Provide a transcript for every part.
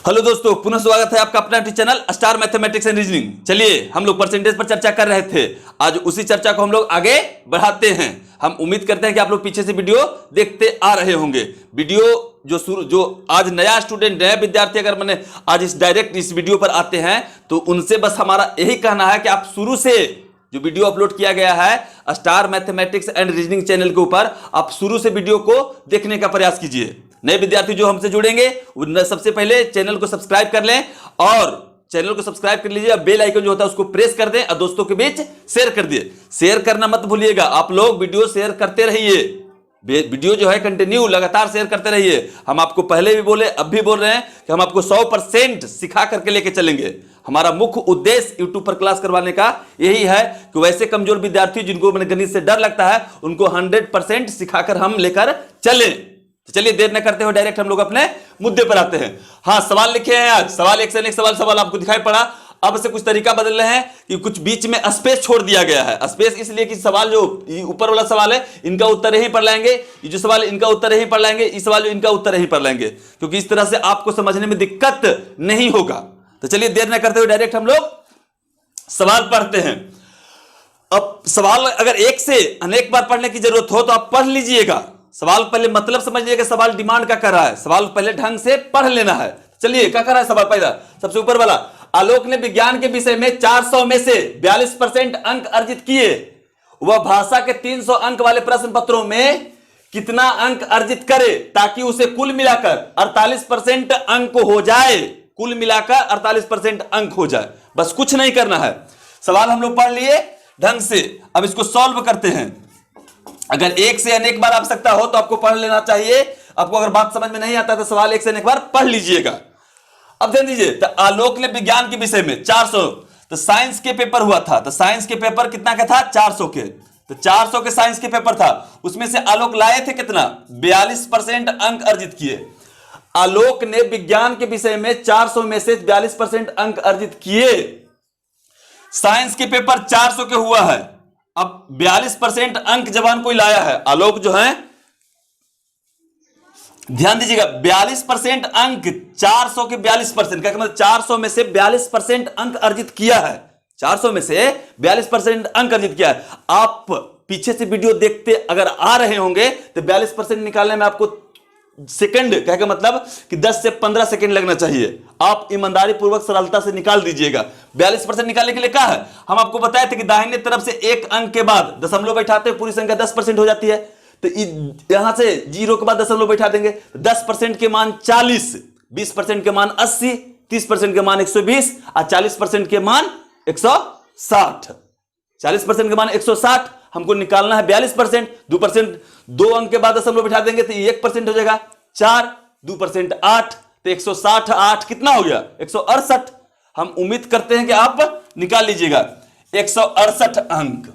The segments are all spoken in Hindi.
हेलो दोस्तों, पुनः स्वागत है आपका अपना channel star mathematics and reasoning. चलिए, हम लोग परसेंटेज पर चर्चा कर रहे थे। आज उसी चर्चा को हम लोग आगे बढ़ाते हैं। हम उम्मीद करते हैं कि आप लोग पीछे से वीडियो देखते आ रहे होंगे। वीडियो जो आज नया स्टूडेंट नया विद्यार्थी अगर मैंने आज इस वीडियो पर आते हैं तो उनसे बस हमारा यही कहना है कि आप शुरू से जो वीडियो अपलोड किया गया है star mathematics and reasoning channel के ऊपर, आप शुरू से वीडियो को देखने का प्रयास कीजिए। नए विद्यार्थी जो हमसे जुड़ेंगे वो सबसे पहले चैनल को सब्सक्राइब कर लें और चैनल को सब्सक्राइब कर लीजिए। बेल आइकन जो होता है उसको प्रेस कर दें और दोस्तों के बीच शेयर कर दिए। शेयर करना मत भूलिएगा, आप लोग वीडियो शेयर करते रहिए। वीडियो जो है कंटिन्यू लगातार शेयर करते रहिए। हम आपको पहले भी बोले, अब भी बोल रहे हैं कि हम आपको 100% सिखा करके लेके चलेंगे। हमारा मुख्य उद्देश्य यूट्यूब पर क्लास करवाने का यही है कि वैसे कमजोर विद्यार्थी जिनको गणित से डर लगता है उनको 100% सिखाकर हम लेकर चलें। तो चलिए देर न करते हुए डायरेक्ट हम लोग अपने मुद्दे पर आते हैं। हाँ, सवाल लिखे हैं आज। सवाल एक से एक सवाल आपको दिखाई पड़ा। अब से कुछ तरीका बदल रहे हैं कि कुछ बीच में स्पेस छोड़ दिया गया है। स्पेस इसलिए कि सवाल जो ऊपर वाला सवाल है इनका उत्तर यहीं पढ़ लाएंगे, ये जो सवाल इनका उत्तर यहीं पढ़ लाएंगे, इस सवाल जो इनका उत्तर यहीं पढ़ लाएंगे, क्योंकि इस तरह से आपको समझने में दिक्कत नहीं होगा। तो चलिए देर न करते हुए डायरेक्ट हम लोग सवाल पढ़ते हैं। अब सवाल अगर एक से अनेक बार पढ़ने की जरूरत हो तो आप पढ़ लीजिएगा। सवाल पहले मतलब समझिएगा, सवाल डिमांड क्या कर रहा है, सवाल पहले ढंग से पढ़ लेना है। चलिए क्या कर रहा है सवाल पहला, सबसे ऊपर वाला। आलोक ने विज्ञान के विषय में 400 में से 42% अंक अर्जित किए। वह भाषा के 300 अंक वाले प्रश्न पत्रों में कितना अंक अर्जित करे ताकि उसे कुल मिलाकर 48% अंक हो जाए। कुल मिलाकर 48% अंक हो जाए। बस कुछ नहीं करना है। सवाल हम लोग पढ़ लिए ढंग से। अब इसको सॉल्व करते हैं। अगर एक से अनेक बार आवश्यकता हो तो आपको पढ़ लेना चाहिए। आपको अगर बात समझ में नहीं आता तो सवाल एक से अनेक बार पढ़ लीजिएगा। अब ध्यान दीजिए, तो आलोक ने विज्ञान के विषय में 400, तो साइंस के पेपर हुआ था, तो साइंस के पेपर कितना का था, 400 के। तो 400 के साइंस के पेपर था, उसमें से आलोक लाए थे कितना, 42% अंक अर्जित किए। आलोक ने विज्ञान के विषय में 400 में से 42% अंक अर्जित किए। साइंस के पेपर 400 के हुआ है। अब 42% अंक जवान कोई लाया है, आलोक जो है, ध्यान दीजिएगा, 42% अंक, 400 के 42%, क्या मतलब 400 में से 42% अंक अर्जित किया है। 400 में से 42% अंक अर्जित किया है। आप पीछे से वीडियो देखते अगर आ रहे होंगे तो 42% निकालने में आपको सेकंड, क्या मतलब कि 10 से 15 सेकंड लगना चाहिए। आप ईमानदारी पूर्वक सरलता से निकाल दीजिएगा। 42% निकालने के लिए क्या है, हम आपको बताए थे कि दाहिने तरफ से एक अंक के बाद दशमलव बैठाते पूरी संख्या 10% हो जाती है। तो यहां से 0 के बाद दशमलव बैठा देंगे, 10% के मान 40, 20% के मान 80, 30% के मान 120 और 40% के मान 160। 40% के मान 160 हमको निकालना है। 42%, 2%, 2 अंक के बाद दशमलव बैठा देंगे तो 1% हो जाएगा। 4, 2% 8, तो 160, 8 कितना हो गया, 168। हम उम्मीद करते हैं कि आप निकाल लीजिएगा 168 अंक।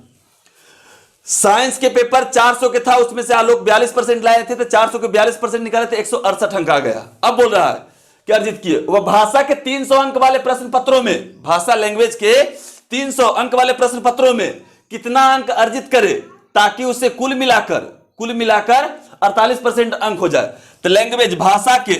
साइंस के पेपर 400 के था, उसमें से आलोक 42% लाए थे, तो 400 के 42% निकाले थे, 168 अंक आ गया। अब बोल रहा है कि अर्जित किए। वह भाषा के 300 अंक वाले प्रश्न पत्रों में, भाषा लैंग्वेज के 300 अंक वाले प्रश्न पत्रों में कितना अंक अर्जित करे ताकि उसे कुल मिलाकर 48% अंक हो जाए। तो लैंग्वेज भाषा के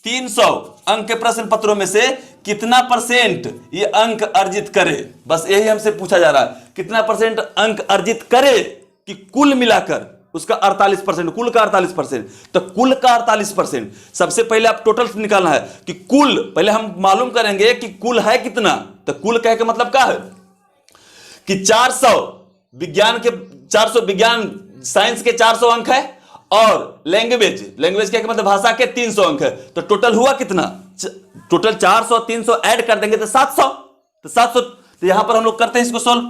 300 अंक के प्रश्न पत्रों में से कितना परसेंट ये अंक अर्जित करे, बस यही हमसे पूछा जा रहा है। कितना परसेंट अंक अर्जित करे कि कुल मिलाकर उसका 48%, कुल का 48%। तो कुल का 48%, सबसे पहले आप टोटल निकालना है कि कुल, पहले हम मालूम करेंगे कि कुल है कितना। तो कुल कह के मतलब क्या है कि 400 विज्ञान साइंस के 400 अंक है और लैंग्वेज क्या मतलब भाषा के 300 अंक है। तो टोटल हुआ कितना, टोटल 400 300 ऐड कर देंगे तो 700। तो यहां पर हम लोग करते हैं इसको सॉल्व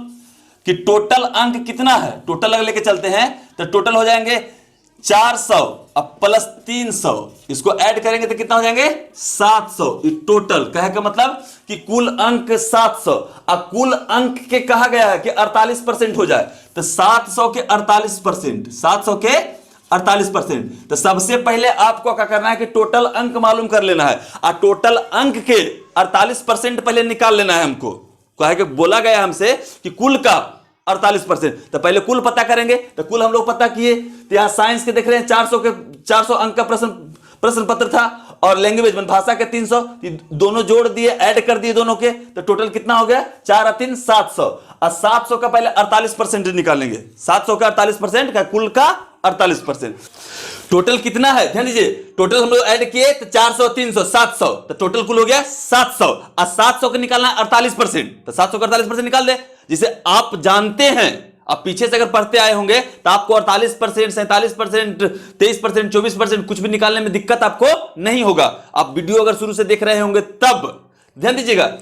कि टोटल अंक कितना है। टोटल अगर लेके चलते हैं तो टोटल हो जाएंगे 400 अब प्लस 300, इसको ऐड करेंगे तो कितना हो जाएंगे 700। टोटल कहे का मतलब कि कुल अंक 700। अब कुल अंक के कहा गया है कि 48% हो जाए, तो 700 के 48%, 700 के 48%। तो सबसे पहले आपको क्या करना है कि टोटल अंक मालूम कर लेना है और टोटल अंक के 48% पहले निकाल लेना है हमको। कहे कि बोला गया हमसे कि कुल का 48%, तो पहले कुल पता करेंगे। तो कुल हम लोग पता किए, तो यहां साइंस के देख रहे हैं 400 अंक का प्रश्न पत्र था और लैंग्वेज में भाषा के 300, दोनों जोड़ दिए, ऐड कर दिए दोनों के, तो टोटल कितना हो गया 4 और 3 700। और 700 का पहले 48% निकालेंगे, 700 का 48% का कुल का 48%। टोटल कितना है ध्यान दीजिए, टोटल हम लोग ऐड किए तो 400 300 700, तो टोटल कुल हो गया 700। और 700 का निकालना है 48%, तो 700 का 48% निकाल दे, जिसे आप जानते हैं, आप पीछे से अगर पढ़ते आए होंगे तो आपको 48%, 47%, 23%, 24% कुछ भी निकालने में दिक्कत आपको नहीं होगा। आप वीडियो अगर शुरू से देख रहे होंगे तब ध्यान दीजिएगा।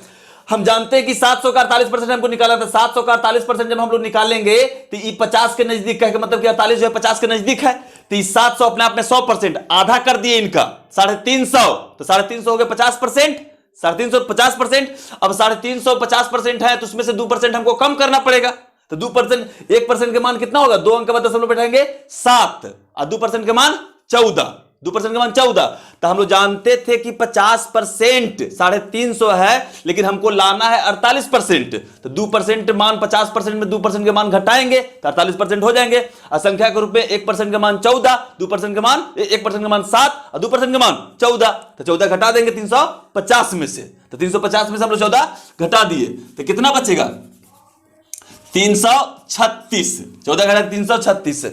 हम जानते हैं कि 700 का 48% हमको निकाला था, 700 का 48% जब हम लोग निकालेंगे तो ये 50 के नजदीक है, मतलब कि 48 जो है 50 के नजदीक है, तो ये 700 अपने आप में 100%, आधा कर दिए इनका 350, तो 350 हो गए 50%, 350 50%। अब 350 50% है तो उसमें से 2% हमको कम करना पड़ेगा, तो 2%, 1% के मान कितना होगा, 2 अंक के बाद दशमलव बैठाएंगे 7, और 2% के मान 14, 2% के मान 14। तो हम लोग जानते थे कि 50% 350 है, लेकिन हमको लाना है 48%, तो 2% मान 50% में 2% के मान घटाएंगे तो 48% हो जाएंगे। और संख्या के रूप में 1% के मान 14, 2% के मान 1% के मान 7 और 2% के मान 14, तो 14 घटा देंगे 350 में से, तो 350 में से हम लोग 14 घटा दिए तो कितना बचेगा 336, 14 घटा 336।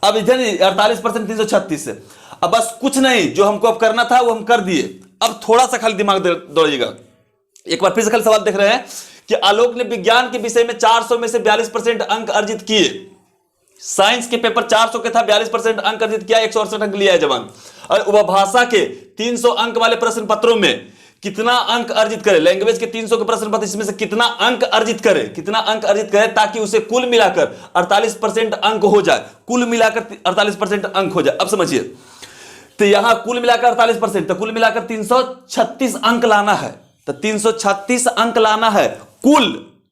अब इधर 48% 336। अब बस कुछ नहीं, जो हमको अब करना था वो हम कर दिए। अब थोड़ा सा खाली दिमाग दौड़िएगा, एक बार फिर से खाली सवाल देख रहे हैं कि आलोक ने विज्ञान के विषय में 400 में से 42% अंक अर्जित किए। साइंस के पेपर 400 के था, 42% अंक अर्जित किया, 168 अंक लिया है जवान। और वह भाषा के 300 अंक वाले प्रश्न पत्रों में कितना अंक अर्जित करे, लैंग्वेज के 300 के प्रश्न पत्र, इसमें से कितना अंक अर्जित करे, कितना अंक अर्जित करे, ताकि उसे कुल मिलाकर 48% अंक हो जाए, कुल मिलाकर 48% अंक हो जाए। अब समझिए, तो यहां कुल मिलाकर 48%, तो कुल मिलाकर 336 अंक लाना है, तो 336 अंक लाना है कुल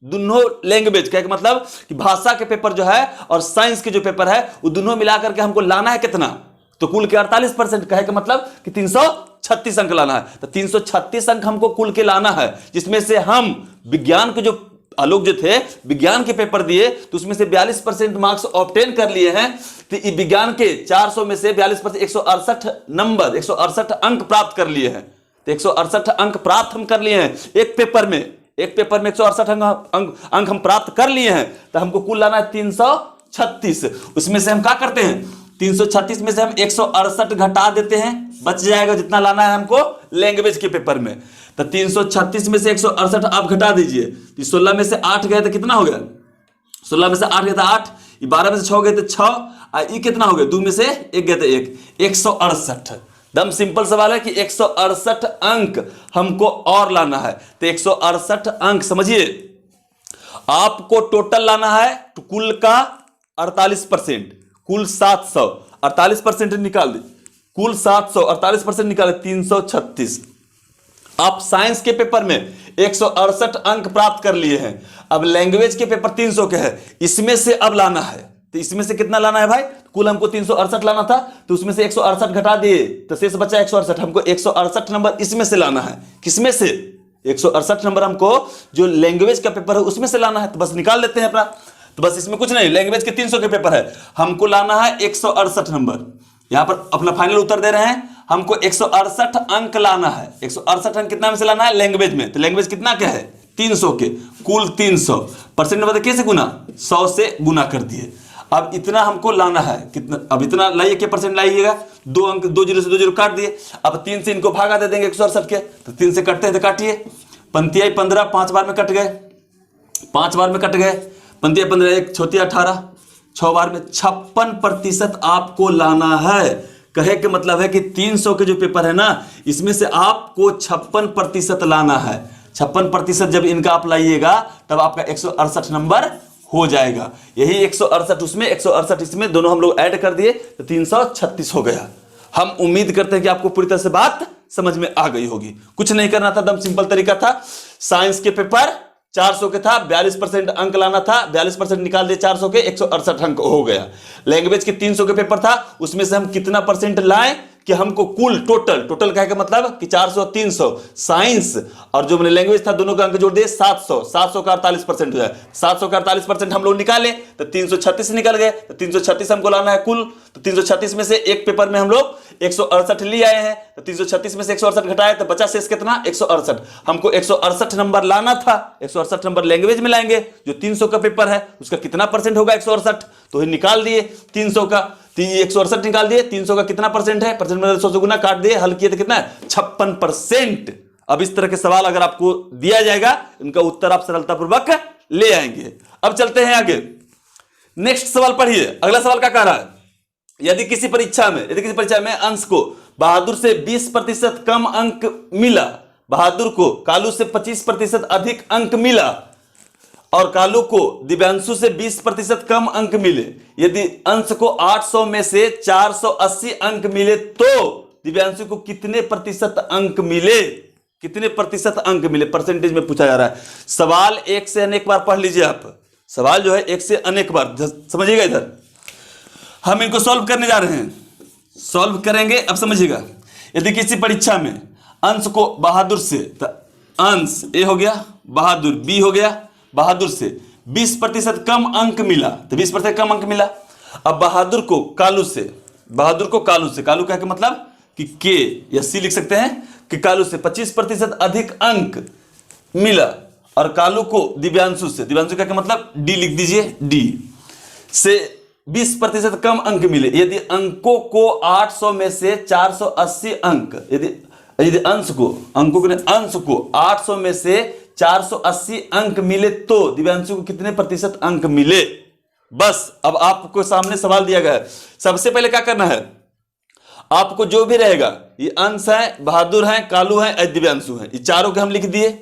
दोनों लैंग्वेज का, मतलब कि भाषा के पेपर जो है और साइंस के जो पेपर है वो दोनों मिलाकर के हमको लाना है कितना, तो कुल के 48% कहे का मतलब कि 336 अंक लाना है। तो 336 अंक हमको कुल के लाना है, जिसमें से हम विज्ञान के जो आलोक जो थे विज्ञान के पेपर दिए तो उसमें से 42% मार्क्स ऑब्टेन कर लिए हैं। तो विज्ञान के 400 में से 42% 168 नंबर, 168 अंक प्राप्त कर लिए हैं। तो 168 अंक प्राप्त हम कर लिए हैं एक पेपर में, एक पेपर में 168 अंक हम प्राप्त कर लिए हैं। तो हमको कुल लाना है 336। उसमें से हम क्या करते हैं, 336 में से हम 168 घटा देते हैं, बच जाएगा जितना लाना है हमको लैंग्वेज के पेपर में। तो 336 में से 168 आप घटा दीजिए, 16 में से 8 गए तो कितना हो गया, 16 में से 8 गए तो 8, 12 में से 6 गए तो 6, और ये कितना हो गया, 2 में से 1 गए तो 1, 168। दम सिंपल सवाल है कि 168 अंक हमको और लाना है। तो 168 अंक समझिए, आपको टोटल लाना है तो कुल का 48%, कुल 700, 48% निकाल दे, कुल 700, 48% निकाले 336। आप साइंस के पेपर में 168 अंक प्राप्त कर लिए हैं, अब लैंग्वेज के पेपर 300 के है, इसमें से अब लाना है। तो इसमें से कितना लाना है भाई, कुल हमको 368 लाना था, तो उसमें से 168 घटा दिए तो शेष बचा 168। हमको 168 नंबर इसमें से लाना है, किसमें से, 168 नंबर हमको जो लैंग्वेज का पेपर है उसमें से लाना है। तो बस निकाल लेते हैं अपना, तो बस इसमें कुछ नहीं, लैंग्वेज के 300 के पेपर है, हमको लाना है 168 नंबर। यहां पर अपना फाइनल उत्तर दे रहे हैं, हमको 168 अंक लाना है। 168 अंक कितना में से लाना है, लैंग्वेज में। तो लैंग्वेज कितना क्या है, 300 के, कुल 300, परसेंट नंबर कैसे गुना, 100 से गुना कर दिए। अब इतना हमको लाना है, कितना, अब इतना लाइए, क्या परसेंट लाइएगा, 2 अंक, 2 जीरो से 2 जीरो काट दिए। अब 3 से इनको भागा दे देंगे 168 के, तो 3 से कटते हैं तो काटिए, पंक्ति आई 15, 5 बार में कट गए, 5 बार में कट गए, पंक्ति 15, 1 छोटी 18, 6 बार में 56% आपको लाना है। कहे के मतलब है कि 300 के जो पेपर है ना, इसमें से आपको 56% लाना है। 56% जब इनका आप लाइएगा तब आपका 168 नंबर हो जाएगा। यही 168 उसमें, 168 इसमें, दोनों हम लोग ऐड कर दिए तो 336 हो गया। हम उम्मीद करते हैं कि आपको पूरी तरह से बात समझ में आ गई होगी। कुछ नहीं करना था, एकदम सिंपल तरीका था। साइंस के पेपर 400 के था, 42% अंक लाना था, 42% निकाल दिए 400 के, 168 अंक हो गया। लैंग्वेज के 300 के पेपर था, उसमें से हम कितना परसेंट लाएं, कि हमको कुल टोटल कहे का मतलब कि 400 और 300 साइंस और जो मैंने लैंग्वेज था दोनों का अंक जोड़ दिए 700 का 48% हो जाए। 700 का 48% हम लोग निकाले तो 336 निकल गए। तो 336 हमको लाना है कुल। तो 336 में से एक पेपर में हम लोग 168 ले आए हैं। तो 336 में से 168 घटाए तो बचा शेष कितना 168। हमको 168 नंबर लाना था। 168 नंबर लैंग्वेज में लाएंगे। जो 300 का पेपर है उसका कितना परसेंट होगा 168, तो निकाल दिए 300 का 168 निकाल दिए। 300 का कितना परसेंट है, परसेंट में 100 से गुना काट दिए, हल किए तो कितना है 56%। अब इस तरह के सवाल अगर आपको दिया जाएगा इनका उत्तर आप सरलतापूर्वक ले आएंगे। अब चलते हैं आगे, नेक्स्ट सवाल पढ़िए। अगला सवाल क्या कह रहा है, यदि किसी परीक्षा में अंश को बहादुर से 20% कम अंक मिला, बहादुर को कालू से 25% अधिक अंक मिला और कालू को दिव्यांशु से 20% कम अंक मिले, यदि अंश को 800 में से 480 अंक मिले तो दिव्यांशु को कितने प्रतिशत अंक मिले, कितने प्रतिशत अंक मिले, परसेंटेज में पूछा जा रहा है। सवाल एक से अनेक बार पढ़ लीजिए आप, सवाल जो है एक से अनेक बार समझिएगा। इधर हम इनको सॉल्व करने जा रहे हैं, सॉल्व करेंगे। अब समझिएगा, यदि किसी परीक्षा में अंश को बहादुर से, तो अंश ए हो गया, बहादुर बी हो गया, बहादुर से 20% कम अंक मिला, तो 20% कम अंक मिला। अब बहादुर को कालू से, कालू क्या मतलब कि के या सी लिख सकते हैं कि कालू से 25% अधिक अंक मिला और कालू को दिव्यांशु से, दिव्यांशु क्या मतलब डी लिख दीजिए, डी से 20% कम अंक मिले, यदि अंकों को 800 में से 480 अंक, यदि अंश को 800 में से 480 अंक मिले तो दिव्यांशु को कितने प्रतिशत अंक मिले। बस अब आपको सामने सवाल दिया गया है। सबसे पहले क्या करना है, आपको जो भी रहेगा, ये अंश है, बहादुर है, कालू है, दिव्यांशु है, ये चारों के हम लिख दिए।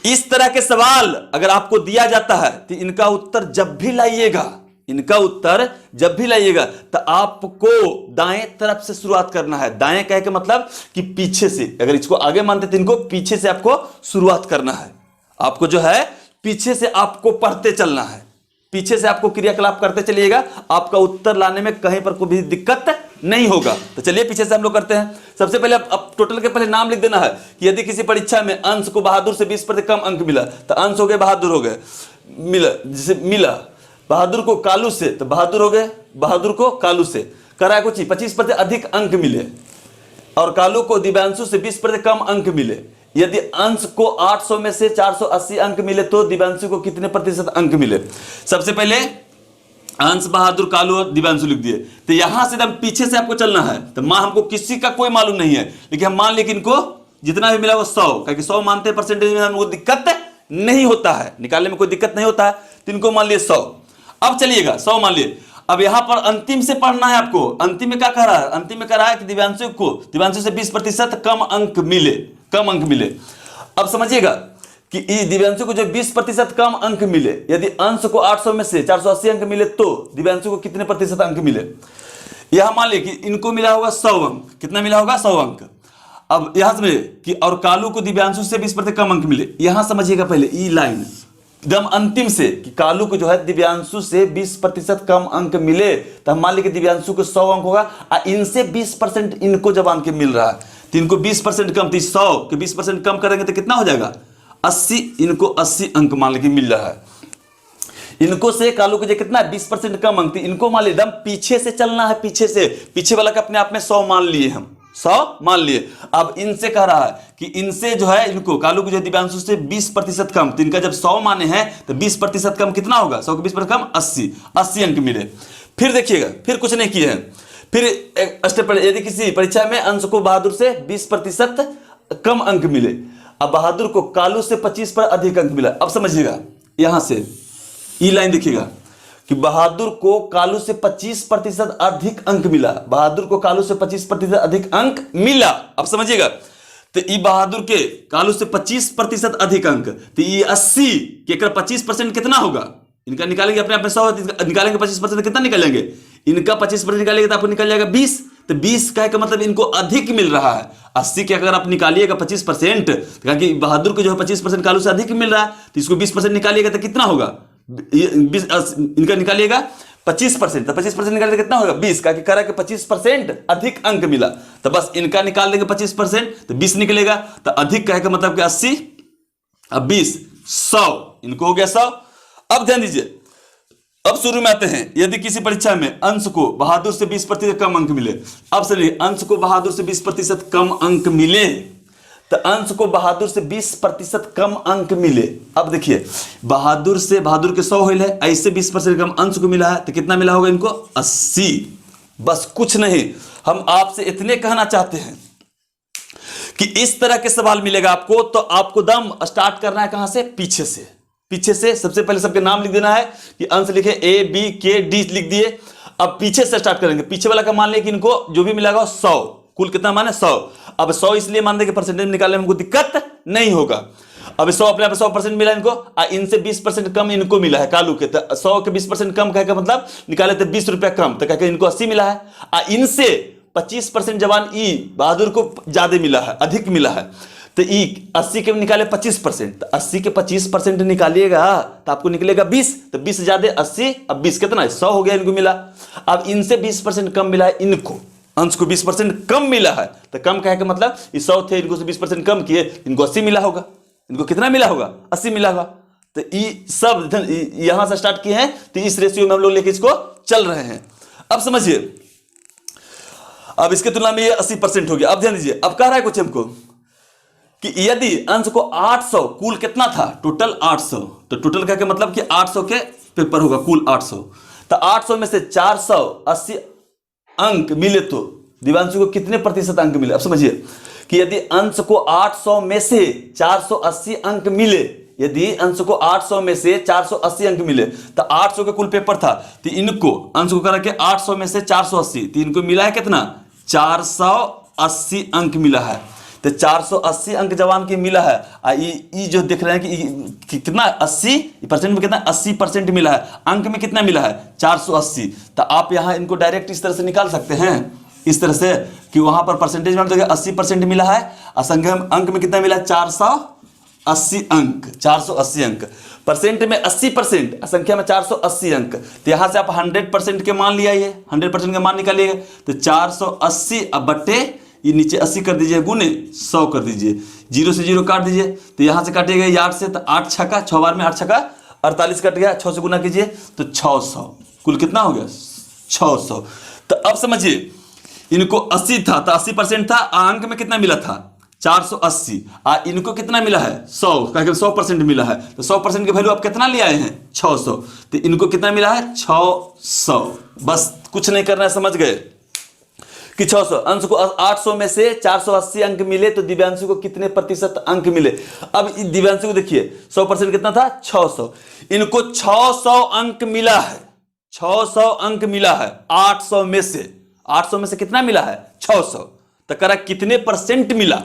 इस तरह के सवाल अगर आपको दिया जाता है तो इनका उत्तर जब भी लाइएगा तो आपको दाएं तरफ से शुरुआत करना है। दाएं कह के मतलब कि पीछे से, अगर इसको आगे मानते तो इनको पीछे से आपको शुरुआत करना है। आपको जो है पीछे से आपको पढ़ते चलना है, पीछे से आपको क्रियाकलाप करते चलिएगा, आपका उत्तर लाने में कहीं पर कोई भी दिक्कत नहीं होगा। तो चलिए पीछे से हम लोग करते हैं। सबसे पहले अब टोटल के पहले नाम लिख देना है कि यदि किसी परीक्षा में अंश को बहादुर से 20% कम अंक मिला, तो अंश हो गए बहादुर हो गए, मिला बहादुर को कालू से, तो बहादुर हो गए, बहादुर को कालू से करा कुछ 25% अधिक अंक मिले और कालू को दिव्यांशु से 20% कम अंक मिले, यदि अंश को 800 में से 480 अंक मिले तो दिव्यांशु को कितने प्रतिशत अंक मिले। सबसे पहले अंश, बहादुर, कालू और दिव्यांशु लिख दिए। तो यहां से एकदम पीछे से आपको चलना है। तो हमको किसी का कोई मालूम नहीं है, लेकिन हम मान लें कि इनको जितना भी मिला वो 100, क्योंकि 100 मानते हैं, परसेंटेज में हमको दिक्कत नहीं होता है, निकालने में कोई दिक्कत नहीं होता है। तो इनको मान लिए 100। अब चलिएगा 100 मान लिए। अब यहां पर अंतिम से पढ़ना है आपको। अंतिम में क्या कह रहा है, अंतिम में कह रहा है कि दिव्यांशु से 20% कम अंक मिले। अब समझिएगा कि दिव्यांशु को जो 20% कम अंक मिले, यदि अंश को 800 में से 480 अंक मिले तो दिव्यांशु को कितने प्रतिशत अंक मिले। यहां मान लिया कि इनको मिला होगा 100 अंक, कितना मिला होगा 100 अंक। अब यहां समझिए कि और कालू को दिव्यांशु से 20% कम अंक मिले। यहां समझिएगा पहले ई लाइन एकदम अंतिम से कि कालू को जो है दिव्यांशु से 20% कम अंक मिले, तो हम मान लीजिए दिव्यांशु को 100 अंक होगा और इनसे 20% इनको जब अंक मिल रहा है तो इनको 20% कम, तो 100 के 20% कम करेंगे तो कितना हो जाएगा 80, इनको 80 अंक मान लीजिए मिल रहा है। इनको से कालू को जो कितना है 20% कम अंक, इनको मान लीजिए एकदम पीछे से चलना है, पीछे वाला का अपने आप में 100 मान लिए, हम 100 मान लिए। अब इनसे कह रहा है कि इनसे जो है इनको कालू को जो दिव्यांशु से 20% कम, तो इनका जब 100 माने हैं तो 20% कम कितना होगा, 100 के 20% कम 80 अंक मिले। फिर देखिएगा, फिर कुछ नहीं किए हैं, फिर स्टेप पर यदि किसी परीक्षा में अंश को बहादुर से 20% कम अंक मिले, अब बहादुर को कालू से 25 पर अधिक अंक मिला। अब समझिएगा यहां से ई लाइन देखिएगा कि बहादुर को कालू से 25% अधिक अंक मिला, बहादुर को कालू से 25% अधिक अंक मिला। अब समझिएगा तो ई बहादुर के कालू से 25% अधिक अंक, तो ये 80 के 25% कितना होगा, इनका निकालेंगे अपने आप में 100 निकालेंगे, 25% कितना निकालेंगे, इनका 25% निकालेंगे तो आपको निकल जाएगा 20। तो 20 का मतलब इनको अधिक मिल रहा है। 80 के अगर आप निकालिएगा 25%, क्योंकि बहादुर को जो है 25% कालू से अधिक मिल रहा है, तो इसको 20% निकालिएगा तो कितना होगा, इनका निकालिएगा 25%, तो 25% निकाले तो कितना होगा 20 का, कि कह रहा है कि 25% अधिक अंक मिला, तो बस इनका निकाल देंगे 25%, तो 20 निकलेगा। तो अधिक कहे का मतलब कि 80, अब 20, 100, इनको हो गया 100। अब ध्यान दीजिए, अब शुरू में आते हैं, यदि किसी परीक्षा में अंश को बहादुर से 20% कम अंक मिले। अब सुनिए, अंश को बहादुर से 20% कम अंक मिले, तो अंश को बहादुर से 20% कम अंक मिले। अब देखिए, बहादुर के 100 होइल है, ऐसे 20% कम अंश को मिला है, तो कितना मिला होगा इनको 80। बस कुछ नहीं, हम आपसे इतने कहना चाहते हैं कि इस तरह के सवाल मिलेगा आपको, तो आपको दम स्टार्ट करना है कहां से, पीछे से सबसे पहले सबके नाम लिख देना है, कि अंश लिखे A B K D लिख दिए। अब पीछे से स्टार्ट करेंगे, पीछे वाला का मान लिया कि इनको जो भी मिलेगा 100, कुल कितना माने 100। अब 100 इसलिए मान देंगे परसेंटेज निकालने में हमको दिक्कत नहीं होगा। अब 100 अपने आप 100% मिला इनको, इनसे 20% कम इनको मिला है कालू के, तो 100 के 20% कम कहे का मतलब निकाले तो 20 रुपया कम, तो कहे इनको 80 मिला है। इनसे 25% जवान बहादुर को ज्यादा मिला है, अधिक मिला है, तो 80 के निकाले 25%, तो 80 के 25% निकालिएगा तो आपको निकलेगा 20, तो 20 ज्यादा 80, अब 20 कितना है 100 हो गया इनको मिला। अब इनसे 20% कम मिला है, इनको अंश को 20% कम मिला है, तो कम कहे का मतलब 100 थे, इनको से 20% कम किए, इनको 80 मिला होगा। इनको कितना मिला होगा 80 मिला होगा। तो सब यहां से स्टार्ट किए हैं, तो इस रेशियो में हम लोग लेके इसको चल रहे हैं। अब समझिए, अब इसके तुलना में ये 80% हो गया। अब ध्यान दीजिए, अब कह रहा है कुछ हमको कि यदि अंश को 800, कुल कितना था टोटल 800, तो टोटल का क्या मतलब कि 800 के पेपर होगा, कुल 800, तो 800 में से 480 अंक मिले तो दिव्यांशु को कितने प्रतिशत अंक मिले। अब समझिए कि यदि अंश को 800 में से 480 अंक मिले, यदि अंश को 800 में से 480 अंक मिले, तो 800 के कुल पेपर था, तो इनको अंश को करा के 800 में से 480, तो इनको मिला है कितना 480 अंक मिला है। तो 480 अंक जवान के मिला है, ये जो देख रहे हैं कि कितना 80% में कितना 80% मिला है, अंक में कितना मिला है 480। तो आप यहां इनको डायरेक्ट इस तरह से निकाल सकते हैं, इस तरह से कि वहां पर परसेंटेज में देखिए 80% मिला है, असंख्य अंक में कितना मिला 480 अंक, 480 अंक, परसेंट में 80%, असंख्या में 480 अंक। तो यहां से आप 100% के मान लिया, ये 100% के मान निकालिएगा, तो 480 अब बट्टे ये नीचे 80 कर दीजिए, गुने 100 कर दीजिए, 0 से 0 काट दीजिए, तो यहां से काटिएगा 8 से, तो 8 छक्का 6 बार में 8 छक्का 48 कट गया, 6 से गुना कीजिए तो 600, कुल कितना हो गया 600। तो अब समझिए, इनको 80 था, तो 80% था, अंक में कितना मिला था 480, इनको कितना मिला है 100, 100% मिला है, तो 100% के वैल्यू आप कितना ले आए हैं 600, तो इनको कितना मिला है 600। बस कुछ नहीं करना है, समझ गए कि 600 अंश को 800 में से 480 अंक मिले, तो दिव्यांशु को कितने प्रतिशत अंक मिले। अब दिव्यांशु को देखिए 100% कितना था 600, इनको 600 अंक मिला है, 600 अंक मिला है 800 में से, 800 में से कितना मिला है 600, तो करा कितने परसेंट मिला,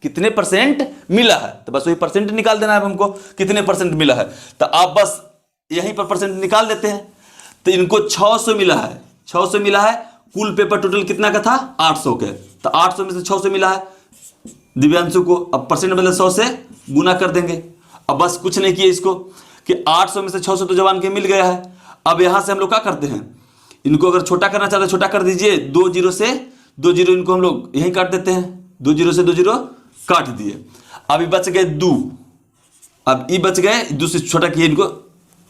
कितने परसेंट मिला है, तो बस वही परसेंट निकाल देना है हमको, कितने परसेंट मिला है, तो आप बस यहीं पर परसेंट निकाल देते हैं। तो इनको 600 मिला है, 600 मिला है, कुल पेपर टोटल कितना का था 800 के, तो 800 में से 600 मिला है दिव्यांशु को। अब परसेंट बदले 100 से गुना कर देंगे। अब बस कुछ नहीं किया इसको कि 800 में से 600 तो जवान के मिल गया है। अब यहां से हम लोग क्या करते हैं, इनको अगर छोटा करना चाहते हैं छोटा कर दीजिए, 2 0 से 2 0 इनको हम लोग यहीं काट देते हैं, 2 0 से 2 0 काट दिए। अब ये बच गए 2, अब ये बच गए 2 से छोटा किए, इनको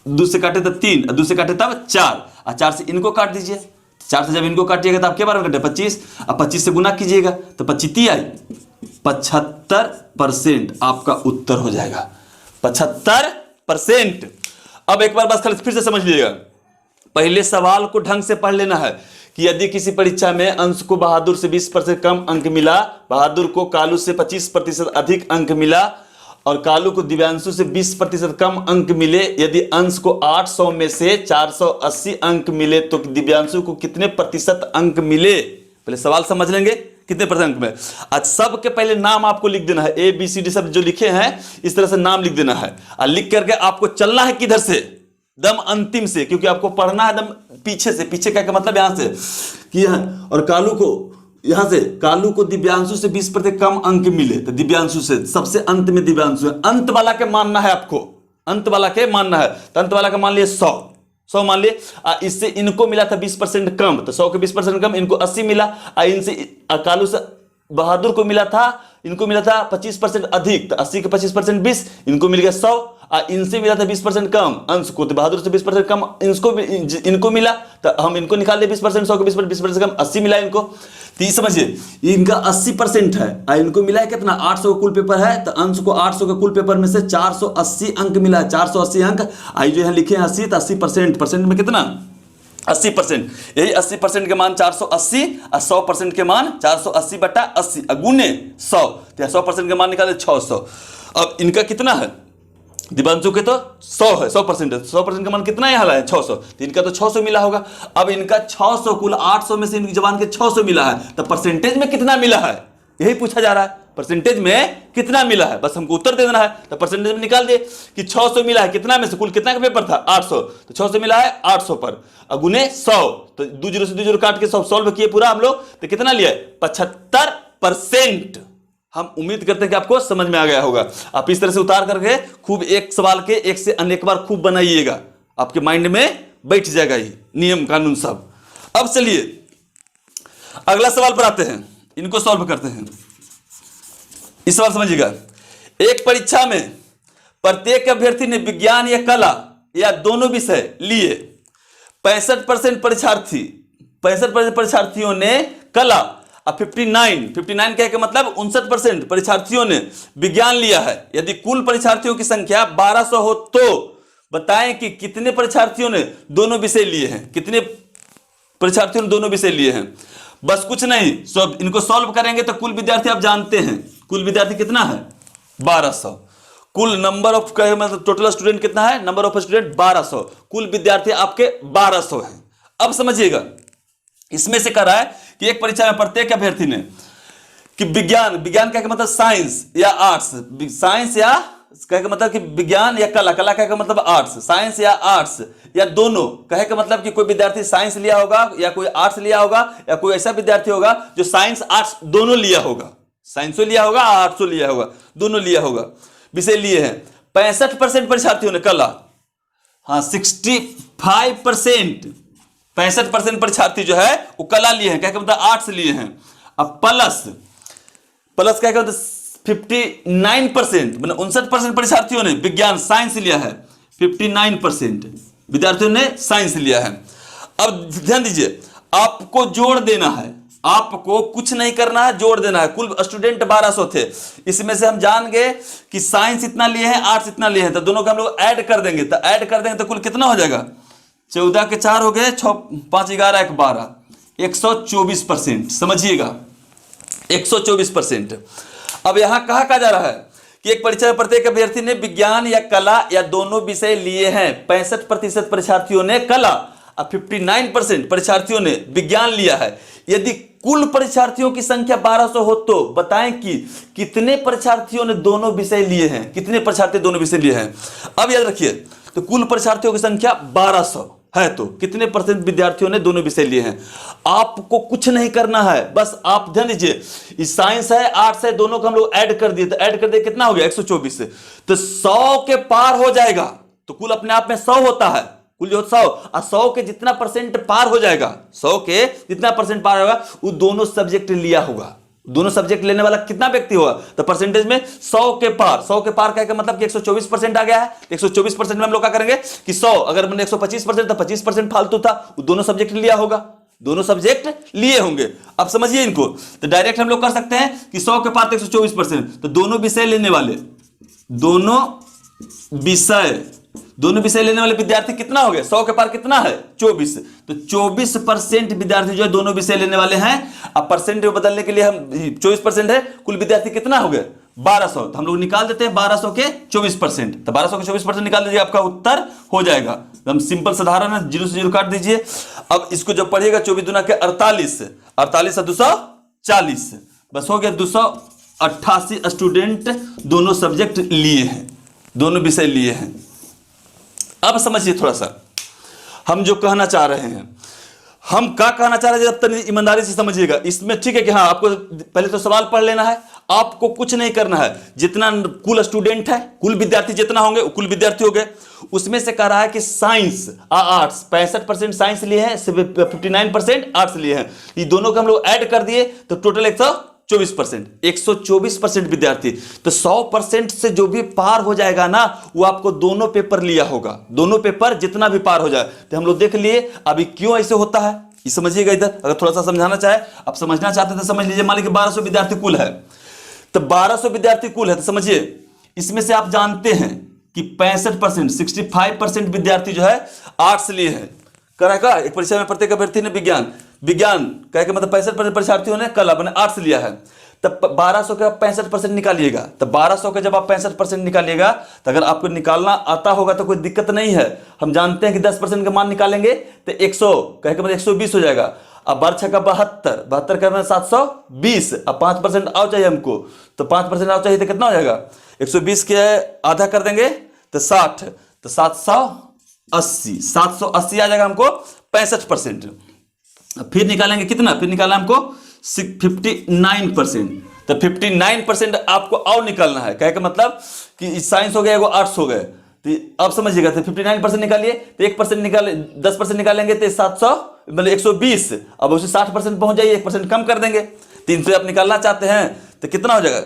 2 से काटे तब 3, 2 से काटे तब 4, और 4 से इनको काट दीजिए, 4 से जब इनको काटिएगा तो आप क्या बार में कटे 25, अब 25 से गुना कीजिएगा तो 25 आई 75% आपका उत्तर हो जाएगा 75%। अब एक बार बस खाली फिर से समझ लीजिएगा, पहले सवाल को ढंग से पढ़ लेना है कि यदि किसी परीक्षा में अंश को बहादुर से 20% कम अंक मिला, बहादुर को कालू से 25% अधिक अंक मिला, और कालू को दिव्यांशु से 20% कम अंक मिले, यदि अंश को 800 में से 480 अंक मिले, तो दिव्यांशु को कितने प्रतिशत अंक मिले। पहले सवाल समझ लेंगे कितने प्रतिशत अंक में। आज सबके पहले नाम आपको लिख देना है, ABCD सब जो लिखे हैं इस तरह से नाम लिख देना है, और लिख करके आपको चलना है किधर से, दम अंतिम से, क्योंकि आपको पढ़ना है दम पीछे से। पीछे का मतलब यहां से कि यहां, और कालू को यहां से, कालू को दिव्यांशु से 20% कम अंक मिले, तो दिव्यांशु से सबसे अंत में दिव्यांशु है, अंत वाला के मानना है आपको, अंत वाला के मानना है, तो अंत वाला का मान लिया 100, 100 मान लिए। इससे इनको मिला था 20% कम, तो 100 के 20% कम, इनको 80 मिला। इनसे कालू से बहादुर को मिला था, इनको मिला था 25% अधिक, तो 80 के 25% 20, इनको मिल गया 100। इनसे मिला था 20% कम अंश को, तो बहादुर से 20% कम इनको मिला, तो हम इनको निकाल दिए 20%, 100 के 20% कम 80 मिला इनको। तो ये समझिए इनका 80% है, इनको मिला है कितना 800 का कुल पेपर है, तो अंश को 800 का कुल पेपर में से 480 अंक मिला है, 480 अंक। आई जो यहाँ लिखे हैं 80, तो 80% परसेंट में कितना 80%, यही 80% के मान 480 और 100% के मान 480/80 गुने 100, तो 100% के मान निकाले 600। अब इनका कितना है दिव्यांशु के तो 100 है, 100% है, 100% का मान कितना यहाँ है 600, तो इनका तो 600 मिला होगा। अब इनका 600 कुल 800 में से इनकी जबान के 600 मिला है, तो परसेंटेज में कितना मिला है यही पूछा जा रहा है, परसेंटेज में कितना मिला है, बस हमको उत्तर दे देना है। तो परसेंटेज में निकाल दे कि 600 मिला है कितना में से, कुल कितना का पेपर था 800, तो 600 मिला है 800 पर गुने 100, तो 2 जीरो से 2 जीरो काट के सब सॉल्व किए पूरा हम लोग, तो कितना लिया 75%। हम उम्मीद करते हैं कि आपको समझ में आ गया होगा। आप इस तरह से उतार करके खूब एक सवाल के एक से अनेक बार खूब बनाइएगा, आपके माइंड में बैठ जाएगा ये नियम कानून सब। अब चलिए अगला सवाल पर आते हैं, इनको सॉल्व करते हैं। इस सवाल समझिएगा, एक परीक्षा में प्रत्येक अभ्यर्थी ने विज्ञान या कला या दोनों विषय लिए। 65% परीक्षार्थियों ने कला, अब 59 कह के मतलब 59% परीक्षार्थियों ने विज्ञान लिया है। यदि कुल परीक्षार्थियों की संख्या 1200 हो तो बताएं कि कितने परीक्षार्थियों ने दोनों विषय लिए हैं, कितने परीक्षार्थियों ने दोनों विषय लिए हैं। बस कुछ नहीं, सब इनको सॉल्व करेंगे तो कुल विद्यार्थी आप जानते हैं, कुल विद्यार्थी कितना है 1200। कुल नंबर ऑफ मतलब टोटल स्टूडेंट कितना है, नंबर ऑफ स्टूडेंट 1200, कुल विद्यार्थी आपके 1200 हैं। अब समझिएगा इसमें से कह रहा है कि एक परीक्षा में प्रत्येक अभ्यर्थी ने कि विज्ञान क्या मतलब साइंस या आर्ट्स, साइंस या कहे का मतलब कि विज्ञान या कला कहे का मतलब आर्ट्स, साइंस या आर्ट्स या दोनों, कहे का मतलब कि कोई विद्यार्थी साइंस लिया होगा या कोई आर्ट्स लिया होगा, या कोई ऐसा विद्यार्थी होगा जो साइंस आर्ट्स दोनों लिया होगा, साइंसो लिया होगा आर्ट्सो लिया होगा, दोनों लिया होगा, विषय लिए हैं। 65% परीक्षार्थियों ने कला, हाँ 65% परीक्षार्थी जो है वो कला लिए हैं, क्या मतलब आर्ट्स लिए हैं। अब प्लस क्या मतलब 59% मतलब 59% परीक्षार्थियों ने विज्ञान साइंस लिया है, 59% विद्यार्थियों ने साइंस लिया है। अब ध्यान दीजिए आपको जोड़ देना है, आपको कुछ नहीं करना है, जोड़ देना है। कुल स्टूडेंट 1200 थे, इसमें से हम जान गए कि साइंस इतना लिए हैं, आर्ट्स इतना लिए हैं, तो दोनों को हम लोग ऐड कर देंगे, तो ऐड कर देंगे तो कुल कितना हो जाएगा 14 के 4 हो गए, 6 5 11 1 12, 124%। समझिएगा 124%। अब यहां कहा जा रहा है कि एक परीक्षा में प्रत्येक अभ्यर्थी ने विज्ञान या कला या दोनों विषय लिए हैं। 65% परीक्षार्थियों ने कला और 59% परीक्षार्थियों ने विज्ञान लिया है। यदि कुल परीक्षार्थियों की संख्या 1200 हो तो बताएं कि कितने परीक्षार्थियों ने दोनों विषय लिए हैं, कितने परीक्षार्थी दोनों विषय लिए हैं। अब याद रखिए तो कुल परीक्षार्थियों की संख्या 1200 है तो कितने परसेंट विद्यार्थियों ने दोनों विषय लिए हैं। आपको कुछ नहीं करना है, बस आप ध्यान दीजिए इस साइंस है आर्ट्स है दोनों को हम लोग ऐड कर दिए, तो ऐड कर दिए कितना हो गया 124 से, तो 100 के पार हो जाएगा। तो कुल अपने आप में 100 होता है, कुल जो 100 और 100 के जितना परसेंट पार हो जाएगा, 100 के जितना परसेंट पार होगा वो दोनों सब्जेक्ट लिया होगा। दोनों सब्जेक्ट लेने वाला कितना व्यक्ति होगा, तो परसेंटेज में 100 के पार, 100 के पार का मतलब कि 124% आ गया है। 124% में हम लोग क्या करेंगे कि 100 अगर मैंने 125% तो 25% फालतू था, वो दोनों सब्जेक्ट लिया होगा, दोनों सब्जेक्ट लिए होंगे। अब समझिए इनको, तो डायरेक्ट हम लोग कर सकते हैं कि 100 के पार 124%, तो दोनों विषय लेने वाले विद्यार्थी कितना हो गए, 100 के पार कितना है 24, तो 24% विद्यार्थी जो है दोनों विषय लेने वाले हैं। अब परसेंट बदलने के लिए हम 24% है, कुल विद्यार्थी कितना हो गए 1200, तो हम लोग निकाल देते हैं 1200 के 24%, तो 1200 के 24% निकाल दीजिए, आपका उत्तर हो जाएगा। हम सिंपल साधारण है, 0 से 0 काट दीजिए। अब इसको जब पढ़िएगा 24 दूना के 48, 48 240, बस हो गया 288 स्टूडेंट दोनों सब्जेक्ट लिए हैं, दोनों विषय लिए हैं। अब समझिए थोड़ा सा हम जो कहना चाह रहे हैं, हम क्या कहना चाह रहे हैं, जब तक ईमानदारी से समझिएगा इसमें, ठीक है कि हाँ आपको पहले तो सवाल पढ़ लेना है, आपको कुछ नहीं करना है, जितना कुल स्टूडेंट है, कुल विद्यार्थी जितना होंगे कुल विद्यार्थी हो गए, उसमें से कह रहा है कि साइंस आर्ट्स 65% साइंस लिए हैं, 59% आर्ट्स लिए हैं, ये दोनों को हम लोग ऐड कर दिए तो टोटल 124% विद्यार्थी। तो 100% से जो भी पार हो जाएगा ना, वो आपको दोनों पेपर लिया होगा, दोनों पेपर जितना भी पार हो जाए। तो हम लोग देख लिए अभी क्यों ऐसे होता है, ये समझिएगा। इधर अगर थोड़ा सा समझाना चाहे, आप समझना चाहते हैं तो समझ लीजिए। मान लीजिए 1200 विद्यार्थी कुल है, तो 1200 विद्यार्थी कुल है, तो समझिए इसमें से आप जानते हैं कि 65% 65% विद्यार्थी जो है आर्ट्स लिए हैं। करा का एक परीक्षा में प्रत्येक अभ्यर्थी ने विज्ञान कह के मतलब 65% परीक्षार्थियों ने कला अपने आर्ट्स लिया है। तब 1200 का 65% निकालिएगा, तब 1200 का जब आप 65% निकालिएगा, तो अगर आपको निकालना आता होगा तो कोई दिक्कत नहीं है। हम जानते हैं कि 10% का मान निकालेंगे तो 100 कह के मतलब 120 हो जाएगा। अब 12 छक्का 72, 72 का 720, अब 5% आओ चाहिए हमको, तो 5% आओ चाहिए तो कितना हो जाएगा, 120 के आधा कर देंगे तो 60, तो 780 आ जाएगा हमको 65%। फिर निकालेंगे कितना, फिर निकालना हमको 59%, तो 59% आपको और निकालना है। कहे का मतलब कि साइंस हो गया, वो आर्ट्स हो गए, तो अब समझिएगा। तो 59% निकालिए, तो 1% निकाले, 10% निकालेंगे तो 700 मतलब 120, अब उसे 60% पहुंच जाइए, 1% कम कर देंगे। 300 आप निकालना चाहते हैं तो कितना हो जाएगा,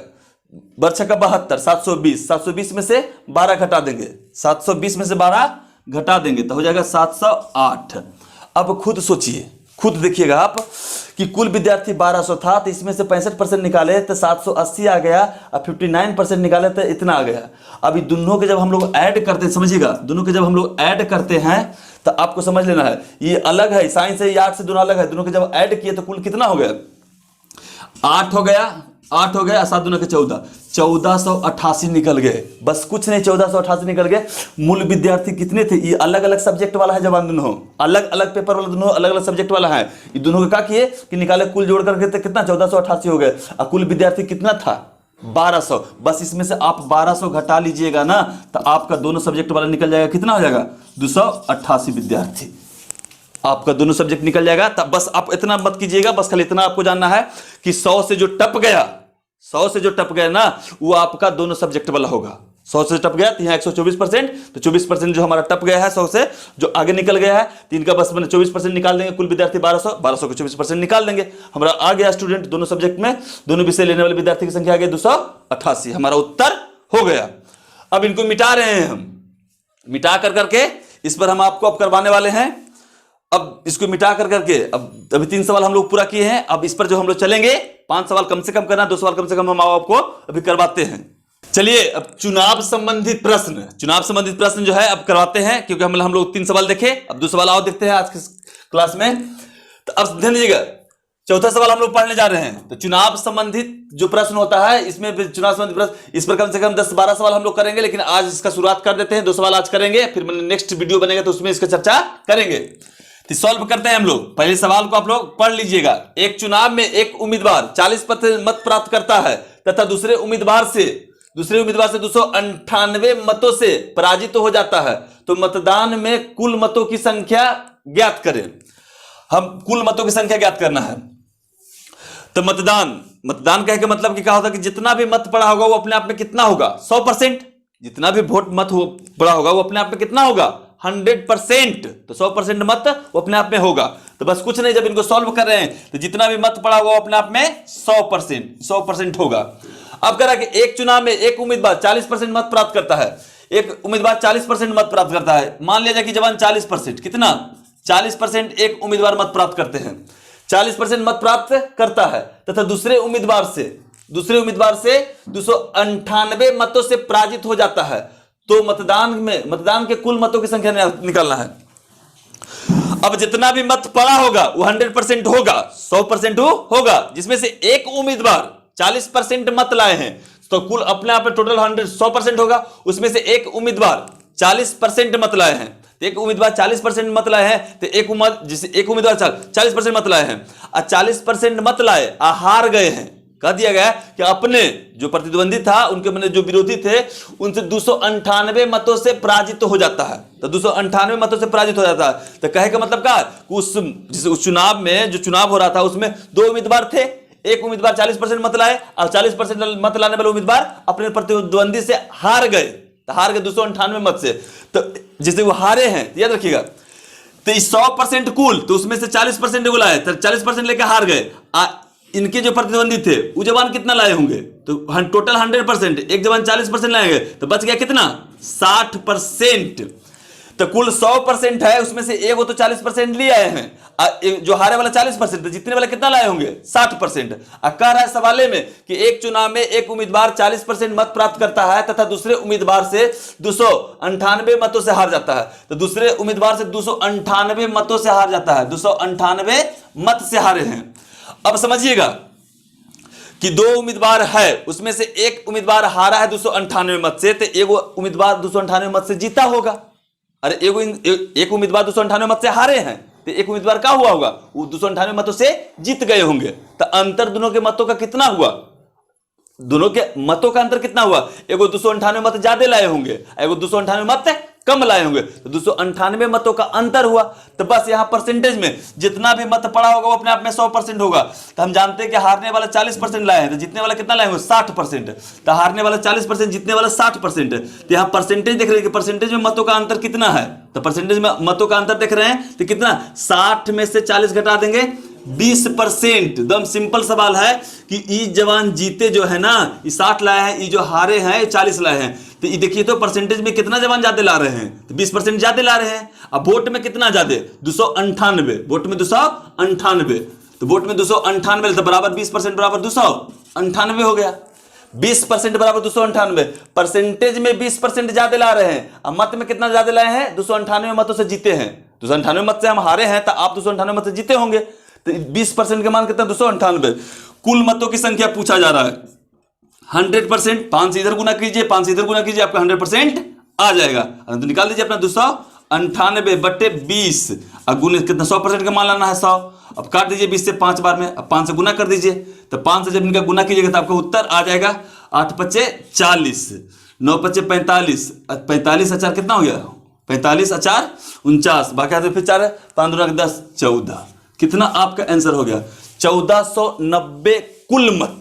12 का 72, 720, 720 में से 12 घटा देंगे, 720 में से 12 घटा देंगे तो हो जाएगा 708। अब खुद सोचिए, खुद देखिएगा आप कि कुल विद्यार्थी 1200 था, तो इसमें से 65% निकाले तो 780 आ गया, और 59% निकाले तो इतना आ गया। अभी दोनों के जब हम लोग ऐड करते हैं, समझिएगा, दोनों के जब हम लोग ऐड करते हैं तो आपको समझ लेना है ये अलग है, साइंस है, आर्ट्स से दोनों अलग है। दोनों के जब ऐड किए तो कुल कितना हो गया, 8 हो गया, 8 हो गया, 7 दूना के 14, 1488 निकल गए। बस कुछ नहीं, 1488 निकल गए। मूल विद्यार्थी कितने थे, ये अलग अलग सब्जेक्ट वाला है, जवान दोनों अलग अलग पेपर वाला, दोनों अलग अलग सब्जेक्ट वाला है। ये दोनों का क्या किए कि निकाले, कुल जोड़ करके तो कितना 1488 हो गए, और कुल विद्यार्थी कितना था 1200। बस इसमें से आप 1200 घटा लीजिएगा ना, तो आपका दोनों सब्जेक्ट वाला निकल जाएगा, कितना हो जाएगा 288 विद्यार्थी, आपका दोनों सब्जेक्ट निकल जाएगा। तब बस आप इतना मत कीजिएगा, बस खाली इतना आपको जानना है कि 100 से जो टप गया, 100 से जो टप गया ना, वो आपका दोनों सब्जेक्ट वाला होगा। 100 से टप गया तो यहाँ 124%, तो 24% जो हमारा टप गया है 100 से, जो आगे निकल गया है, तो इनका बस मैंने 24% निकाल देंगे। कुल विद्यार्थी 1200, 1200 को 24% निकाल देंगे, हमारा आ गया स्टूडेंट दोनों सब्जेक्ट में, दोनों विषय लेने वाले विद्यार्थी की संख्या आ गई 288, हमारा उत्तर हो गया। अब इनको मिटा रहे हैं हम, मिटा कर करके इस पर हम आपको अब करवाने वाले हैं। अब इसको मिटा कर करके अब अभी 3 सवाल हम लोग पूरा किए हैं, अब इस पर जो हम लोग चलेंगे 5 सवाल कम से कम करना, 2 सवाल कम से कम हम आपको अभी करवाते हैं। चलिए अब चुनाव संबंधित प्रश्न जो है अब करवाते हैं, क्योंकि हम लोग 3 सवाल देखे, अब 2 सवाल और देखते हैं आज के क्लास में। तो अब ध्यान दीजिएगा, चौथा सवाल हम लोग पढ़ने जा रहे हैं। तो चुनाव संबंधित जो प्रश्न होता है, इसमें चुनाव संबंधित प्रश्न, इस पर कम से कम 10-12 सवाल हम लोग करेंगे, लेकिन आज इसका शुरुआत कर देते हैं। 2 सवाल आज करेंगे, फिर नेक्स्ट वीडियो बनेगा तो उसमें इसका चर्चा करेंगे। तो सॉल्व करते हैं हम लोग। पहले सवाल को आप लोग पढ़ लीजिएगा। एक चुनाव में एक उम्मीदवार 40% मत प्राप्त करता है तथा दूसरे उम्मीदवार से 298 मतों से पराजित हो जाता है, तो मतदान में कुल मतों की संख्या ज्ञात करें। हम कुल मतों की संख्या ज्ञात करना है। तो मतदान कह के मतलब कि क्या होता है कि जितना भी मत पड़ा होगा वो अपने आप में कितना होगा, 100%। जितना भी वोट मत पड़ा होगा वो अपने आप में कितना होगा, 100%। तो 100% मत वो अपने आप में होगा। तो बस कुछ नहीं, जब इनको सॉल्व कर रहे हैं तो जितना भी मत पड़ा होगा वो अपने आप में 100% होगा। अब कह रहा है कि एक चुनाव में एक उम्मीदवार 40% मत प्राप्त करता है, एक उम्मीदवार 40% मत प्राप्त करता है। मान लिया जाए कि जवान 40%, कितना 40% एक उम्मीदवार मत प्राप्त करते हैं, 40% मत प्राप्त करता है तथा दूसरे उम्मीदवार से 298 मतों से पराजित हो जाता है, तो मतदान के कुल मतों की संख्या निकालना है। अब जितना भी मत पड़ा होगा वो 100% होगा, 100% होगा। जिसमें से एक उम्मीदवार 40% मत लाए हैं, तो कुल अपने आप में टोटल 100% होगा। उसमें से एक उम्मीदवार 40% मत लाए हैं, तो एक उम्मीदवार 40% मत लाए हैं, तो एक उम्मीदवार 40% मत लाए हैं और 40% मत लाए हार गए हैं। कह दिया गया कि अपने जो प्रतिद्वंदी था, उनके मैंने जो विरोधी थे, उनसे 298 मतों से पराजित हो जाता है। तो 298 मतों से पराजित हो जाता है, तो कहे का मतलब क्या, उस चुनाव में जो चुनाव हो रहा था उसमें 2 उम्मीदवार थे, एक उम्मीदवार 40% मत लाए और 40% मत लाने वाले उम्मीदवार अपने प्रतिद्वंदी से हार गए, तो हार गए 298 मत से, तो जिसे वो हारे हैं, याद रखिएगा। तो 100% कुल, तो उसमें से 40% वो लाए, तो 40% लेके हार गए। इनके जो प्रतिद्वंदी थे वो जवान कितना लाए होंगे, तो टोटल 100%, एक जवान 40% लाएंगे, तो बच गया कितना 60%। तो कुल 100% है, उसमें से एक वो तो 40% लिए आए हैं, जो हारे वाला 40%, तो जीतने वाला कितना लाए होंगे 60%। कह रहा है सवाले में कि एक चुनाव में एक उम्मीदवार 40% मत प्राप्त करता है तथा दूसरे उम्मीदवार से 298 मतों से हार जाता है। तो दूसरे उम्मीदवार से 298 मतों से हार जाता है, 298 मत से हारे हैं। अब समझिएगा कि दो उम्मीदवार है, उसमें से एक उम्मीदवार हारा है 298 मत से, तो एक उम्मीदवार 298 मत से जीता होगा। अरे एक उम्मीदवार 298 मत से हारे हैं, तो एक उम्मीदवार क्या हुआ होगा, वो 298 मतों से जीत गए होंगे। तो अंतर दोनों के मतों का कितना हुआ, दोनों के मतों का अंतर कितना हुआ, एगो 298 मत ज्यादा लाए होंगे, एगो 298 मत कम लाए होंगे, तो 298 मतों का अंतर हुआ। तो बस यहां परसेंटेज में जितना भी मत पड़ा होगा वो अपने आप में 100% होगा। तो हम जानते हैं कि हारने वाला 40% लाए हैं, तो जीतने वाला कितना लाए होंगे 60%। तो हारने वाला 40%, जीतने वाला 60%। तो यहां परसेंटेज देख रहे हैं कि परसेंटेज में मतों का अंतर कितना है, तो परसेंटेज में मतों का अंतर देख रहे हैं, तो कितना 60 में से 40 घटा देंगे 20%। एकदम सिंपल सवाल है कि ई जवान जीते जो है ना, ये 60 लाए हैं, ये जो हारे हैं 40 लाए हैं। तो ये देखिए तो परसेंटेज में कितना जवान ज्यादा ला रहे हैं, तो 20% ज्यादा ला रहे हैं। अब वोट में कितना ज्यादा, 298, वोट में 298, तो वोट में 298 तो बराबर 20% बराबर 298 हो गया। 20% बराबर 298, परसेंटेज में 20% ज्यादा ला रहे हैं। अब मत में कितना ज्यादा लाए हैं, 298 मतों से जीते हैं। 298 मत से हम हारे हैं, तो आप 298 मत से जीते होंगे, तो 20% का मान कितना 298। कुल मतों की संख्या पूछा जा रहा है 100%। 5 से इधर गुना कीजिए, 5 से इधर गुना कीजिए, आपका 100% आ जाएगा। तो निकाल दीजिए अपना 298/20, अब गुने कितना 100% का मान लाना है 100। अब काट दीजिए 20 से 5 बार में, अब 5 से गुना कर दीजिए, तो 5 से जब इनका गुना कीजिएगा तो आपका उत्तर आ जाएगा 8 पच्चे 40, 9 पच्चे 45, 45 अचार कितना हो गया 45 अचार 49, बाकी हाथ में फिर 4 है, 5 दूना 10 14, कितना आपका आंसर हो गया 1490 कुल मत।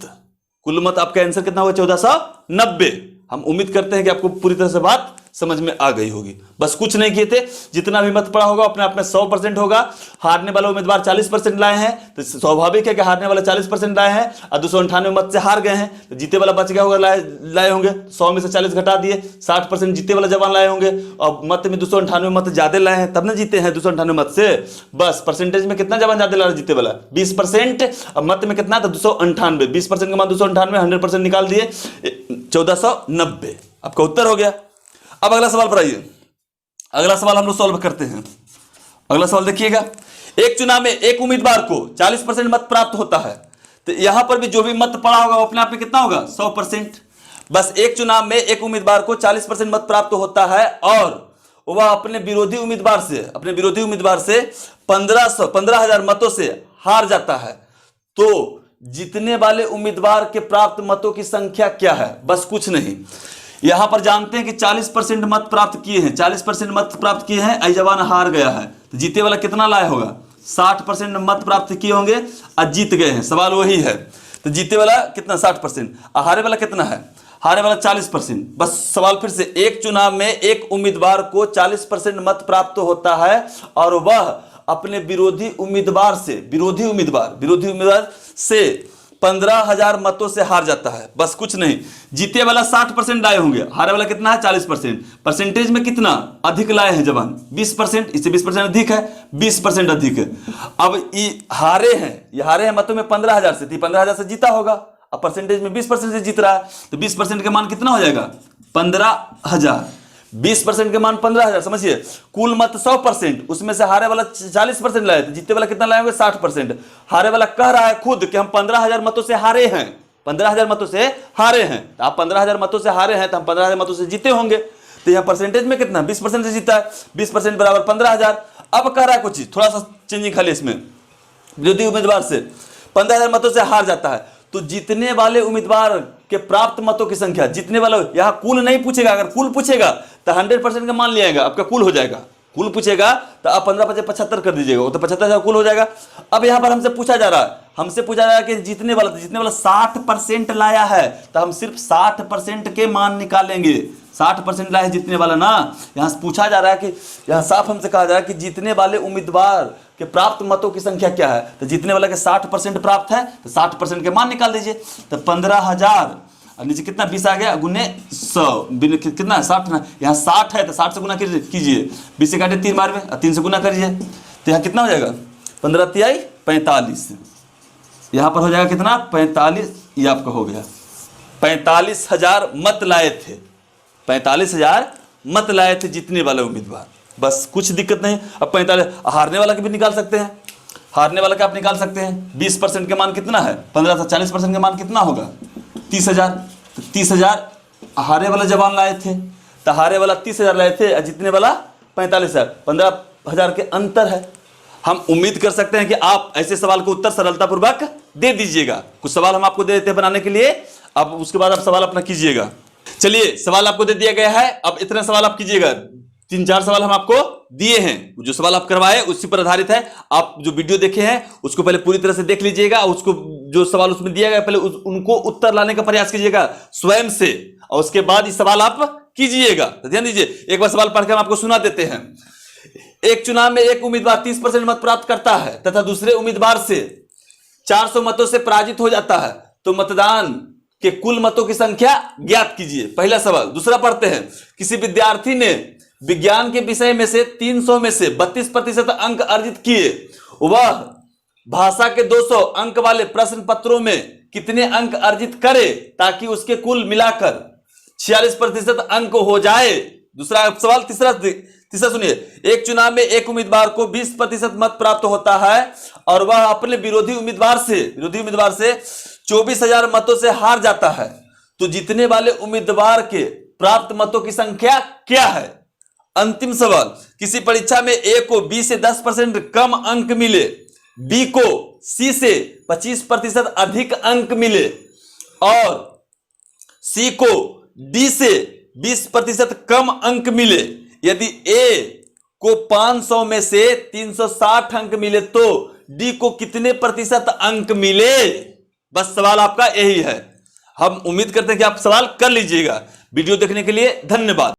कुल मत आपका आंसर कितना होगा 1490। हम उम्मीद करते हैं कि आपको पूरी तरह से बात समझ में आ गई होगी। बस कुछ नहीं किए थे, जितना भी मत पड़ा होगा अपने आप में 100% होगा। हारने वाला उम्मीदवार 40% लाए हैं, तो स्वाभाविक है कि हारने वाला 40% लाए हैं और 298 मत से हार गए हैं, तो जीते वाला बच गया होगा, लाए होंगे 100 में से 40 घटा दिए, 60% जीते वाला जवान लाए होंगे, और मत में 298 मत ज्यादा लाए हैं तब ना जीते हैं 298 मत से। बस परसेंटेज में कितना जवान ज्यादा ला रहा है जीते वाला 20%, और मत में कितना था 298, 20% का मान 298, 100% निकाल दिए 1490, आपका उत्तर हो गया। अब अगला सवाल पर आइए, अगला सवाल हम लोग सॉल्व करते हैं। अगला सवाल देखिएगा, एक चुनाव में एक उम्मीदवार को 40% मत प्राप्त होता है, तो यहां पर भी जो भी मत पड़ा होगा वो अपने आप में कितना होगा 100%। बस एक चुनाव में एक उम्मीदवार को 40% मत प्राप्त होता है और वह अपने विरोधी उम्मीदवार से 15,000 मतों से हार जाता है, तो जीतने वाले उम्मीदवार के प्राप्त मतों की संख्या क्या है। बस कुछ नहीं, यहां पर जानते हैं कि 40% मत प्राप्त किए हैं, 40% मत प्राप्त किए हैं, आई जवान हार गया है, तो जीते वाला कितना लाया होगा 60% मत प्राप्त किए होंगे और जीत गए हैं। सवाल वही है, तो जीते वाला कितना 60%, हारे वाला कितना है, हारे वाला 40%। बस सवाल फिर से, एक चुनाव में एक उम्मीदवार को 40% मत प्राप्त होता है और वह अपने विरोधी उम्मीदवार से 15,000 मतों से हार जाता है। बस कुछ नहीं, जीते वाला 60% लाए होंगे, हारे वाला कितना है 40%। परसेंटेज में कितना अधिक लाए हैं जवान 20%, इससे 20% अधिक है, 20% अधिक है। अब ये हारे हैं मतों में 15,000 से, 15,000 से जीता होगा, अब परसेंटेज में 20% से जीत रहा है, तो 20% का मान कितना हो जाएगा 15,000, 20% के मान 15,000। समझिए, कुल मत 100%, उसमें से हारे वाला 40% लाए, तो जीते वाला कितना लाए होंगे 60%। हारे वाला कह रहा है खुद कि हम 15,000 मतों से हारे हैं, 15,000 मतों से हारे हैं, तो आप 15,000 मतों से हारे हैं, तो हम 15,000 मतों से जीते होंगे, तो यहां परसेंटेज में कितना 20% से जीता है, 20% बराबर 15,000। अब कह रहा है कुछ चीज, थोड़ा सा चेंजिंग खाली इसमें, विरोधी उम्मीदवार से 15,000 मतों से हार जाता है, तो जीतने वाले उम्मीदवार के प्राप्त मतों की संख्या, जीतने वाला, यहां कुल नहीं पूछेगा, अगर कुल पूछेगा तो 100% का मान लिया जाएगा, आपका कुल हो जाएगा, कुल पूछेगा तो आप 15 × 75 कर दीजिएगा, वो तो 75,000 कुल हो जाएगा। अब यहाँ पर हमसे पूछा जा रहा है कि जीतने वाला 60% लाया है, तो हम सिर्फ 60% के मान निकालेंगे। 60% लाया है जीतने वाला ना, यहाँ से पूछा जा रहा है कि यहाँ साफ हमसे कहा जा रहा है कि जीतने वाले उम्मीदवार के प्राप्त मतों की संख्या क्या है। तो जीतने वाले के 60% प्राप्त है, तो 60% के मान निकाल दीजिए। तो 15,000 और नीचे कितना 20 आ गया गुने 100 कितना है 60 ना, यहाँ 60 है तो 60 से गुना कीजिए, 20 से काटे 3 बार में और 3 से गुना करिए, तो यहाँ कितना हो जाएगा 15 तिहाई 45। यहाँ पर हो जाएगा कितना 45, ये आपका हो गया 45,000 मत लाए थे, 45,000 मत लाए थे जीतने वाले उम्मीदवार। बस कुछ दिक्कत नहीं। अब 45 हारने वाला के भी निकाल सकते हैं, हारने वाला का आप निकाल सकते हैं। 20% के मान कितना है 15 से 40% के मान कितना होगा 30,000। तो 30,000 हारे वाला जवान लाए थे, तो हारे वाला 30,000 लाए थे और जीतने वाला 45,000, 15,000 के अंतर है। हम उम्मीद कर सकते हैं कि आप ऐसे सवाल को उत्तर सरलतापूर्वक दे दीजिएगा। कुछ सवाल हम आपको दे देते हैं बनाने के लिए, अब उसके बाद आप सवाल अपना कीजिएगा। चलिए सवाल आपको दे दिया गया है, अब इतने सवाल आप कीजिएगा। 3-4 सवाल हम आपको दिए हैं, जो सवाल आप करवाए उसी पर आधारित है। आप जो वीडियो देखे हैं उसको पहले पूरी तरह से देख लीजिएगा, उसको जो सवाल उसमें दिया गया पहले उनको उत्तर लाने का प्रयास कीजिएगा स्वयं से, और उसके बाद ये सवाल आप कीजिएगा। तो ध्यान दीजिए, एक बार सवाल पढ़कर हम आपको सुना देते हैं। एक चुनाव में एक उम्मीदवार 30% मत प्राप्त करता है तथा दूसरे उम्मीदवार से 400 मतों से पराजित हो जाता है, तो मतदान के कुल मतों की संख्या ज्ञात कीजिए। पहला सवाल। दूसरा पढ़ते हैं, किसी विद्यार्थी ने विज्ञान के विषय में से 300 में से 32% अंक अर्जित किए, वह भाषा के 200 अंक वाले प्रश्न पत्रों में कितने अंक अर्जित करे ताकि उसके कुल मिलाकर 46% अंक हो जाए। दूसरा सवाल। तीसरा सुनिए, एक चुनाव में एक उम्मीदवार को 20% मत प्राप्त होता है और वह अपने विरोधी उम्मीदवार से 24,000 मतों से हार जाता है, तो जीतने वाले उम्मीदवार के प्राप्त मतों की संख्या क्या है। अंतिम सवाल। किसी परीक्षा में ए को बी से 10% कम अंक मिले, बी को सी से 25% अधिक अंक मिले और सी को डी से 20% कम अंक मिले। यदि ए को 500 में से 360 अंक मिले तो डी को कितने प्रतिशत अंक मिले। बस सवाल आपका यही है। हम उम्मीद करते हैं कि आप सवाल कर लीजिएगा। वीडियो देखने के लिए धन्यवाद।